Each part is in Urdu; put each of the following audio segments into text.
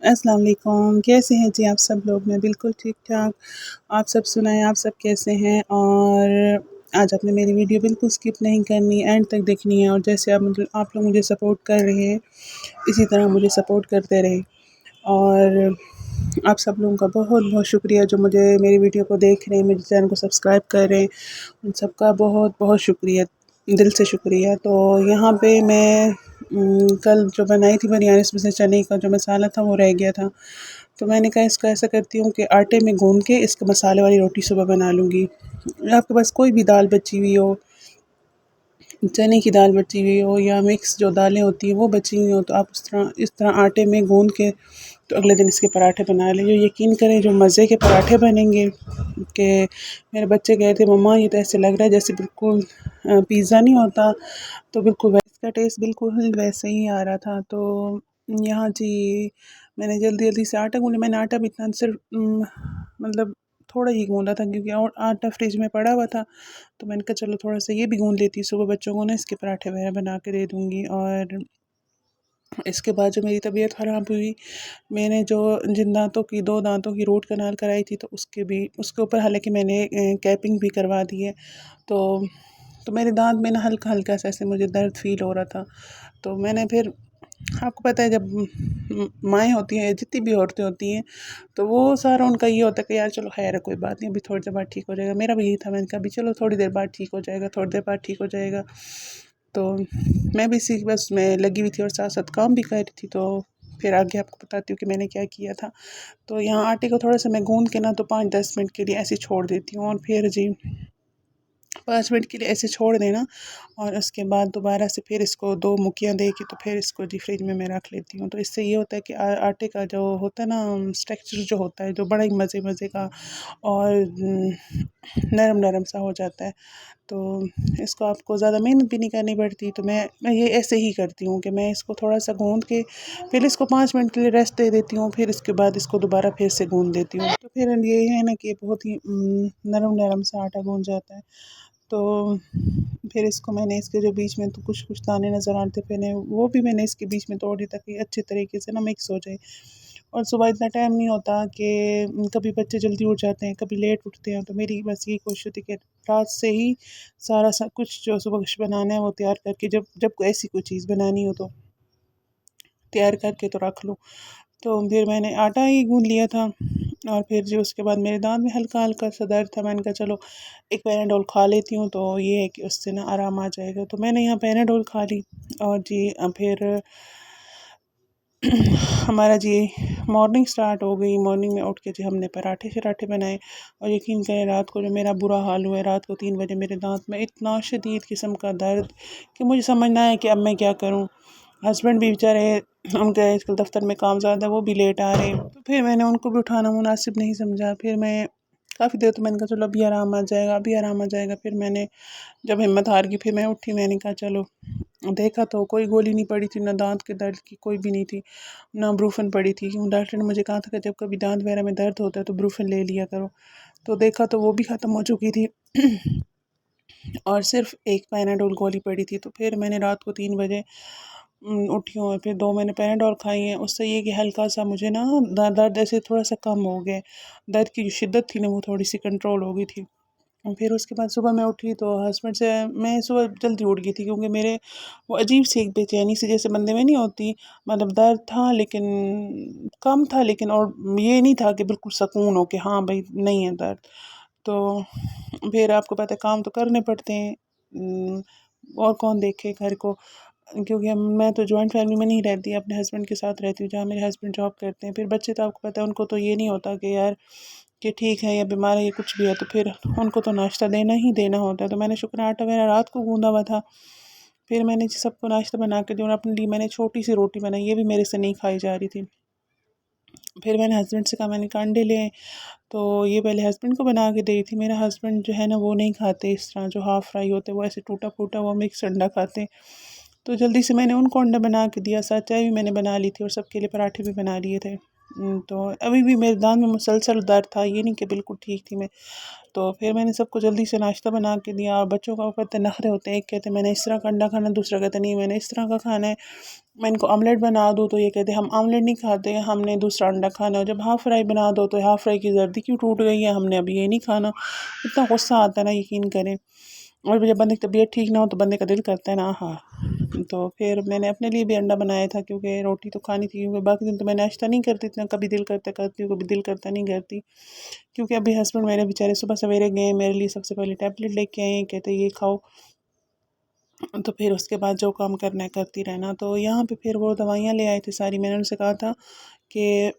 السلام علیکم، کیسے ہیں جی آپ سب لوگ؟ میں بالکل ٹھیک ٹھاک۔ آپ سب سنائیں، آپ سب کیسے ہیں؟ اور آج آپ نے میری ویڈیو بالکل اسکپ نہیں کرنی، اینڈ تک دیکھنی ہے، اور جیسے آپ لوگ مجھے سپورٹ کر رہے ہیں اسی طرح مجھے سپورٹ کرتے رہیں۔ اور آپ سب لوگوں کا بہت بہت شکریہ جو مجھے میری ویڈیو کو دیکھ رہے ہیں، میرے چینل کو سبسکرائب کر رہے ہیں، ان سب کا بہت بہت شکریہ، دل سے شکریہ۔ تو یہاں پہ میں کل جو بنائی تھی بریانی، اس میں سے چنے کا جو مسالہ تھا وہ رہ گیا تھا، تو میں نے کہا اس کا ایسا کرتی ہوں کہ آٹے میں گوندھ کے اس کا مسالے والی روٹی صبح بنا لوں گی۔ آپ کے پاس کوئی بھی دال بچی ہوئی ہو، چنے کی دال بچی ہوئی ہو یا مکس جو دالیں ہوتی ہیں وہ بچی ہوئی ہو، تو آپ اس طرح آٹے میں گوندھ کے تو اگلے دن اس کے پراٹھے بنا لیں۔ جو یقین کریں جو مزے کے پراٹھے بنیں گے کہ میرے بچے کہے تھے مما یہ تو ایسے لگ رہا ہے جیسے بالکل پیزا نہیں ہوتا، تو بالکل اس کا ٹیسٹ بالکل ویسے ہی آ رہا تھا۔ تو یہاں جی میں نے جلدی جلدی سے آٹا گوندھا، میں نے آٹا بھی اتنا صرف مطلب تھوڑا ہی گوندا تھا، کیونکہ اور آٹا فریج میں پڑا ہوا تھا، تو میں نے کہا چلو تھوڑا سا یہ بھی گوندھ لیتی، صبح بچوں کو نا اس کے پراٹھے وغیرہ بنا کے دے دوں گی۔ اور اس کے بعد جو میری طبیعت خراب ہوئی، میں نے جو جن دانتوں کی 2 دانتوں کی روٹ کنال کرائی تھی، تو اس کے اوپر حالانکہ میں نے کیپنگ بھی کروا دی ہے، تو میرے دانت میں نا ہلکا ہلکا سا ایسے مجھے درد فیل ہو رہا تھا، تو میں نے پھر آپ کو پتہ ہے جب مائیں ہوتی ہیں جتنی بھی عورتیں ہوتی ہیں تو وہ سارا ان کا یہ ہوتا ہے کہ یار چلو خیر ہے کوئی بات نہیں، ابھی تھوڑی دیر بعد ٹھیک ہو جائے گا۔ میرا بھی یہی تھا، میں نے کہا ابھی چلو تھوڑی دیر بعد ٹھیک ہو جائے گا، تھوڑی دیر بعد ٹھیک ہو جائے گا۔ تو میں بھی اسی بس میں لگی ہوئی تھی اور ساتھ ساتھ کام بھی کر رہی تھی، تو پھر آگے آپ کو بتاتی ہوں کہ میں نے کیا کیا تھا۔ تو یہاں آٹے کو تھوڑا سا میں گوندھ کے نا تو 5-10 منٹ کے لیے ایسے چھوڑ دیتی ہوں، اور پھر جی 5 منٹ کے لیے ایسے چھوڑ دینا، اور اس کے بعد دوبارہ سے پھر اس کو 2 مکھیاں دے کے تو پھر اس کو جی فریج میں رکھ لیتی ہوں۔ تو اس سے یہ ہوتا ہے کہ آٹے کا جو ہوتا ہے نا اسٹرکچر جو ہوتا ہے جو بڑا ہی مزے مزے کا اور نرم نرم سا ہو جاتا ہے، تو اس کو آپ کو زیادہ محنت بھی نہیں کرنی پڑتی۔ تو میں یہ ایسے ہی کرتی ہوں کہ میں اس کو تھوڑا سا گوندھ کے پھر اس کو 5 منٹ کے لیے ریسٹ دے دیتی ہوں، پھر اس کے بعد اس کو دوبارہ پھر سے گوندھ دیتی ہوں، تو پھر یہ ہے نا کہ بہت ہی نرم نرم سا آٹا گوندھ جاتا ہے۔ تو پھر اس کو میں نے اس کے جو بیچ میں تو کچھ دانے نظر آتے پہ نے وہ بھی میں نے اس کے بیچ میں توڑ دی تاکہ اچھے طریقے سے نا مکس ہو جائے۔ اور صبح اتنا ٹائم نہیں ہوتا کہ کبھی بچے جلدی اٹھ جاتے ہیں، کبھی لیٹ اٹھتے ہیں، تو میری بس یہی کوشش ہوتی ہے کہ رات سے ہی سارا کچھ جو صبح کچھ بنانا ہے وہ تیار کر کے جب کوئی ایسی کوئی چیز بنانی ہو تو تیار کر کے تو رکھ لوں۔ تو پھر میں نے آٹا ہی گوندھ لیا تھا، اور پھر جو اس کے بعد میرے دانت میں ہلکا ہلکا سا درد تھا، میں نے کہا چلو ایک پیناڈول کھا لیتی ہوں، تو یہ ہے کہ اس سے نا آرام آ جائے گا، تو میں نے یہاں پیناڈول کھا لی۔ اور جی پھر ہمارا جی مارننگ سٹارٹ ہو گئی، مارننگ میں اٹھ کے جی ہم نے پراٹھے شراٹھے بنائے، اور یقین کریں رات کو جو میرا برا حال ہوا ہے، رات کو 3 بجے میرے دانت میں اتنا شدید قسم کا درد کہ مجھے سمجھ نہ آیا کہ اب میں کیا کروں۔ ہسبینڈ بھی بیچارے ان کے آج کل دفتر میں کام زیادہ ہے، وہ بھی لیٹ آ رہے ہیں، تو پھر میں نے ان کو بھی اٹھانا مناسب نہیں سمجھا، پھر میں کافی دیر تو میں نے کہا چلو ابھی آرام آ جائے گا، ابھی آرام آ جائے گا، پھر میں نے جب ہمت ہار گئی پھر میں اٹھی، میں نے کہا چلو دیکھا تو کوئی گولی نہیں پڑی تھی، نہ دانت کے درد کی کوئی بھی نہیں تھی، نہ بروفن پڑی تھی، ڈاکٹر نے مجھے کہا تھا کہ جب کبھی دانت وغیرہ میں درد ہوتا ہے تو بروفن لے لیا کرو، تو دیکھا تو وہ بھی ختم ہو چکی تھی اور صرف ایک پیناڈول گولی پڑی تھی۔ تو پھر میں نے رات کو 3 بجے اٹھی ہوں، اور پھر 2 میں نے پیناڈول کھائی ہیں، اس سے یہ کہ ہلکا سا مجھے نا درد ایسے تھوڑا سا کم ہو گیا، درد کی جو شدت تھی نا وہ تھوڑی سی کنٹرول ہو گئی تھی۔ اور پھر اس کے بعد صبح میں اٹھی تو ہسبینڈ سے میں صبح جلدی اٹھ گئی تھی، کیونکہ میرے وہ عجیب سی ایک بے چینی سی جیسے بندے میں نہیں ہوتی، مطلب درد تھا لیکن کم تھا، لیکن اور یہ نہیں تھا کہ بالکل سکون ہو کہ ہاں بھائی نہیں ہے درد۔ تو پھر آپ کو پتہ ہے کام تو کرنے پڑتے ہیں، اور کون دیکھے گھر کو، کیونکہ میں تو جوائنٹ فیملی میں نہیں رہتی، اپنے ہسبینڈ کے ساتھ رہتی ہوں جہاں میرے ہسبینڈ جاب کرتے ہیں۔ پھر بچے تو آپ کو پتہ ہے ان کو تو یہ نہیں ہوتا کہ یار کہ ٹھیک ہے یا بیمار ہے یا کچھ بھی ہے، تو پھر ان کو تو ناشتہ دینا ہی دینا ہوتا ہے۔ تو میں نے شکر آٹا میرا رات کو گوندا ہوا تھا، پھر میں نے سب کو ناشتہ بنا کے دیا، اور اپنے لیے میں نے چھوٹی سی روٹی بنائی، یہ بھی میرے سے نہیں کھائی جا رہی تھی۔ پھر میں نے ہسبینڈ سے کہا میں نے کہا انڈے لیں، تو یہ پہلے ہسبینڈ کو بنا کے دی تھی، میرا ہسبینڈ جو ہے نا وہ نہیں کھاتے اس طرح جو ہاف فرائی ہوتے، وہ ایسے ٹوٹا پھوٹا وہ مکس انڈا کھاتے، تو جلدی سے میں نے ان کو انڈا بنا کے دیا، ساتھ چائے بھی میں نے بنا لی تھی، اور سب کے لیے پراٹھے بھی بنا لیے تھے۔ تو ابھی بھی میرے دانت میں مسلسل درد تھا، یہ نہیں کہ بالکل ٹھیک تھی میں۔ تو پھر میں نے سب کو جلدی سے ناشتہ بنا کے دیا، اور بچوں کا اوپر اتنے نخرے ہوتے ہیں، ایک کہتے ہیں میں نے اس طرح کا انڈا کھانا ہے، دوسرا کہتے ہیں نہیں میں نے اس طرح کا کھانا ہے۔ میں ان کو آملیٹ بنا دوں تو یہ کہتے ہیں ہم آملیٹ نہیں کھاتے، ہم نے دوسرا انڈا کھانا ہے۔ جب ہاف فرائی بنا دو تو ہاف فرائی کی زردی کیوں ٹوٹ گئی ہے، ہم نے ابھی یہ نہیں کھانا۔ اتنا غصہ آتا ہے نا، یقین کریں۔ اور جب بندے کی طبیعت ٹھیک نہ ہو تو بندے کا دل کرتا ہے نا ہاں۔ تو پھر میں نے اپنے لیے بھی انڈا بنایا تھا، کیونکہ روٹی تو کھانی تھی، کیونکہ باقی دن تو میں ناشتہ نہیں کرتی اتنا، کبھی دل کرتا کرتی ہوں، کبھی دل کرتا نہیں کرتی۔ کیونکہ ابھی ہسبینڈ میرے بیچارے صبح سویرے گئے، میرے لیے سب سے پہلے ٹیبلٹ لے کے آئے، کہتے یہ کھاؤ، تو پھر اس کے بعد جو کام کرنا ہے کرتی رہنا۔ تو یہاں پہ پھر وہ دوائیاں لے آئے تھے ساری، میں نے ان سے کہا تھا کہ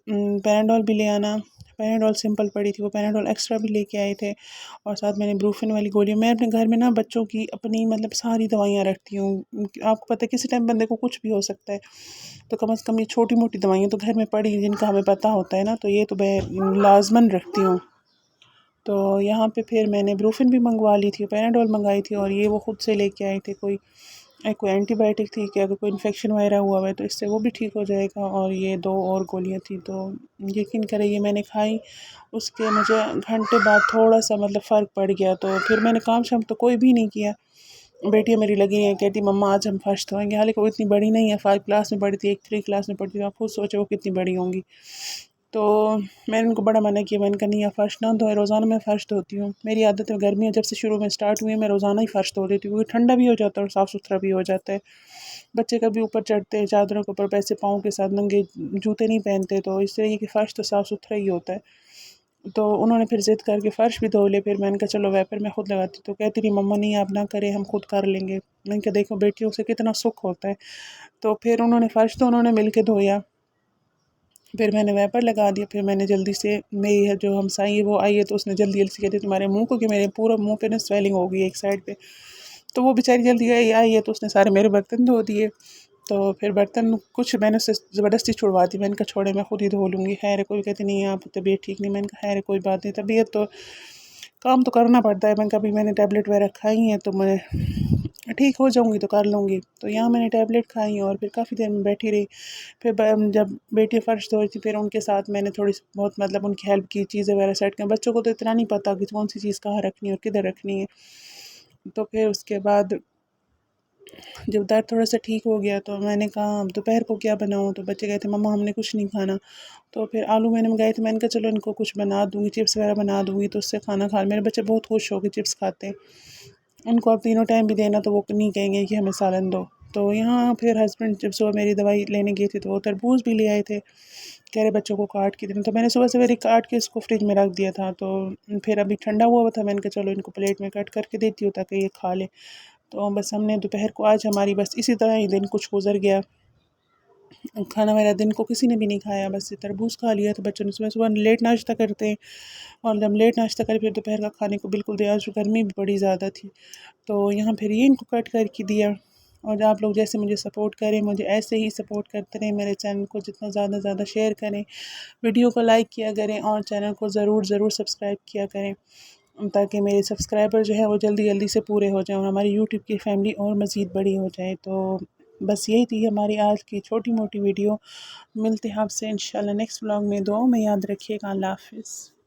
پیناڈول بھی لے آنا، پیناڈول سمپل پڑی تھی، وہ پیناڈول ایکسٹرا بھی لے کے آئے تھے، اور ساتھ میں نے بروفن والی گولی۔ میں اپنے گھر میں نا بچوں کی اپنی مطلب ساری دوائیاں رکھتی ہوں، آپ کو پتہ ہے کسی ٹائم بندے کو کچھ بھی ہو سکتا ہے، تو کم از کم یہ چھوٹی موٹی دوائیاں تو گھر میں پڑی جن کا ہمیں پتہ ہوتا ہے نا، تو یہ تو میں لازماً رکھتی ہوں۔ تو یہاں پہ پھر میں نے بروفن بھی منگوا لی تھی، پیناڈول منگائی تھی، اور یہ وہ خود سے لے کے آئے تھے، کوئی اینٹی بائیوٹک تھی کہ اگر کوئی انفیکشن وغیرہ ہوا ہے تو اس سے وہ بھی ٹھیک ہو جائے گا، اور یہ 2 اور گولیاں تھیں۔ تو یقین کریں یہ میں نے کھائی، اس کے مجھے گھنٹے بعد تھوڑا سا مطلب فرق پڑ گیا، تو پھر میں نے کام شام تو کوئی بھی نہیں کیا۔ بیٹیاں میری لگی ہیں کہتی مما آج ہم فرسٹ ہوئیں گے، حالانکہ وہ اتنی بڑی نہیں ہے، 5 کلاس میں پڑھی تھی، ایک 3 کلاس میں پڑھتی تھی، آپ خود سوچو وہ کتنی بڑی ہوں گی۔ تو میں نے ان کو بڑا منع کیا، میں نے کہا نہیں آپ فرش نہ دھوئے، روزانہ میں فرش دھوتی ہوں، میری عادت ہے، گرمیاں جب سے شروع میں سٹارٹ ہوئی ہیں میں روزانہ ہی فرش دھو دیتی ہوں، کیونکہ ٹھنڈا بھی ہو جاتا ہے اور صاف ستھرا بھی ہو جاتا ہے۔ بچے کبھی اوپر چڑھتے ہیں چادروں کے اوپر پیسے پاؤں کے ساتھ، ننگے جوتے نہیں پہنتے، تو اس طرح یہ کہ فرش تو صاف ستھرا ہی ہوتا ہے۔ تو انہوں نے پھر ضد کر کے فرش بھی دھو لے، پھر میں نے کہا چلو ویپر میں خود لگاتی، تو کہتی رہی مما نہیں آپ نہ کریں ہم خود کر لیں گے۔ میں نے کہا دیکھو بیٹیوں سے کتنا سکھ ہوتا ہے۔ تو پھر انہوں نے فرش تو انہوں نے مل کے دھویا، پھر میں نے ویپر لگا دیا، پھر میں نے جلدی سے، میری جو ہمسائی ہے وہ آئی ہے تو اس نے جلدی جلدی سے کہتی تمہارے منہ کو، کہ میرے پورا منہ پہ نا سویلنگ ہو گئی ایک سائڈ پہ، تو وہ بیچاری جلدی آئی ہے تو اس نے سارے میرے برتن دھو دیے۔ تو پھر برتن کچھ میں نے اس سے زبردستی چھڑوا دی، میں نے کہا چھوڑے میں خود ہی دھو لوں گی، خیر ہے، کوئی کہتے نہیں آپ طبیعت ٹھیک نہیں، میں نے کہا خیر ہے کوئی بات نہیں، طبیعت تو کام تو کرنا پڑتا ہے، میں کبھی میں نے ٹیبلٹ وغیرہ کھائی ہیں تو میں ٹھیک ہو جاؤں گی تو کر لوں گی۔ تو یہاں میں نے ٹیبلٹ کھائی اور پھر کافی دیر میں بیٹھی رہی، پھر جب بیٹی فرش دھو رہی تھی پھر ان کے ساتھ میں نے تھوڑی بہت مطلب ان کی ہیلپ کی، چیزیں وغیرہ سیٹ کی، بچوں کو تو اتنا نہیں پتہ کہ کون سی چیز کہاں رکھنی ہے اور کدھر رکھنی ہے۔ تو پھر اس کے بعد جب درد تھوڑا سا ٹھیک ہو گیا تو میں نے کہا اب دوپہر کو کیا بناؤں، تو بچے کہتے مما ہم نے کچھ نہیں کھانا، تو پھر آلو میں نے منگائے تھے، میں نے کہا چلو ان کو کچھ بنا دوں گی، چپس وغیرہ بنا دوں گی تو اس سے کھانا کھا، میرے بچے بہت خوش ہو کے چپس کھاتے ہیں، ان کو اب تینوں ٹائم بھی دینا تو وہ نہیں کہیں گے کہ ہمیں سالن دو۔ تو یہاں پھر ہسبینڈ جب صبح میری دوائی لینے گئے تھے تو وہ تربوز بھی لے آئے تھے، کہہ رہے بچوں کو کاٹ کے دینا، تو میں نے صبح سویرے کاٹ کے اس کو فریج میں رکھ دیا تھا، تو پھر ابھی ٹھنڈا ہوا تھا، میں نے کہا چلو ان کو پلیٹ میں کٹ کر کے دیتی ہوں تاکہ یہ کھا لے۔ تو بس ہم نے دوپہر کو آج ہماری بس اسی طرح ہی دن کچھ گزر گیا، کھانا میرا دن کو کسی نے بھی نہیں کھایا، بس تربوز کھا لیا، تو بچوں نے صبح صبح لیٹ ناشتہ کرتے ہیں، اور جب لیٹ ناشتہ کرے پھر دوپہر کا کھانے کو بالکل دیا، آج گرمی بھی بڑی زیادہ تھی، تو یہاں پھر یہ ان کو کٹ کر کے دیا۔ اور آپ لوگ جیسے مجھے سپورٹ کریں، مجھے ایسے ہی سپورٹ کرتے رہیں، میرے چینل کو جتنا زیادہ زیادہ شیئر کریں، ویڈیو کو لائک کیا کریں، اور چینل کو ضرور ضرور سبسکرائب کیا کریں، تاکہ میرے سبسکرائبر جو ہے وہ جلدی جلدی سے پورے ہو جائیں اور ہماری یوٹیوب کی فیملی اور مزید بڑی ہو جائے۔ تو بس یہی تھی ہماری آج کی چھوٹی موٹی ویڈیو، ملتے ہیں آپ سے انشاءاللہ نیکسٹ ولاگ میں، دعاؤں میں یاد رکھیے گا، اللہ حافظ۔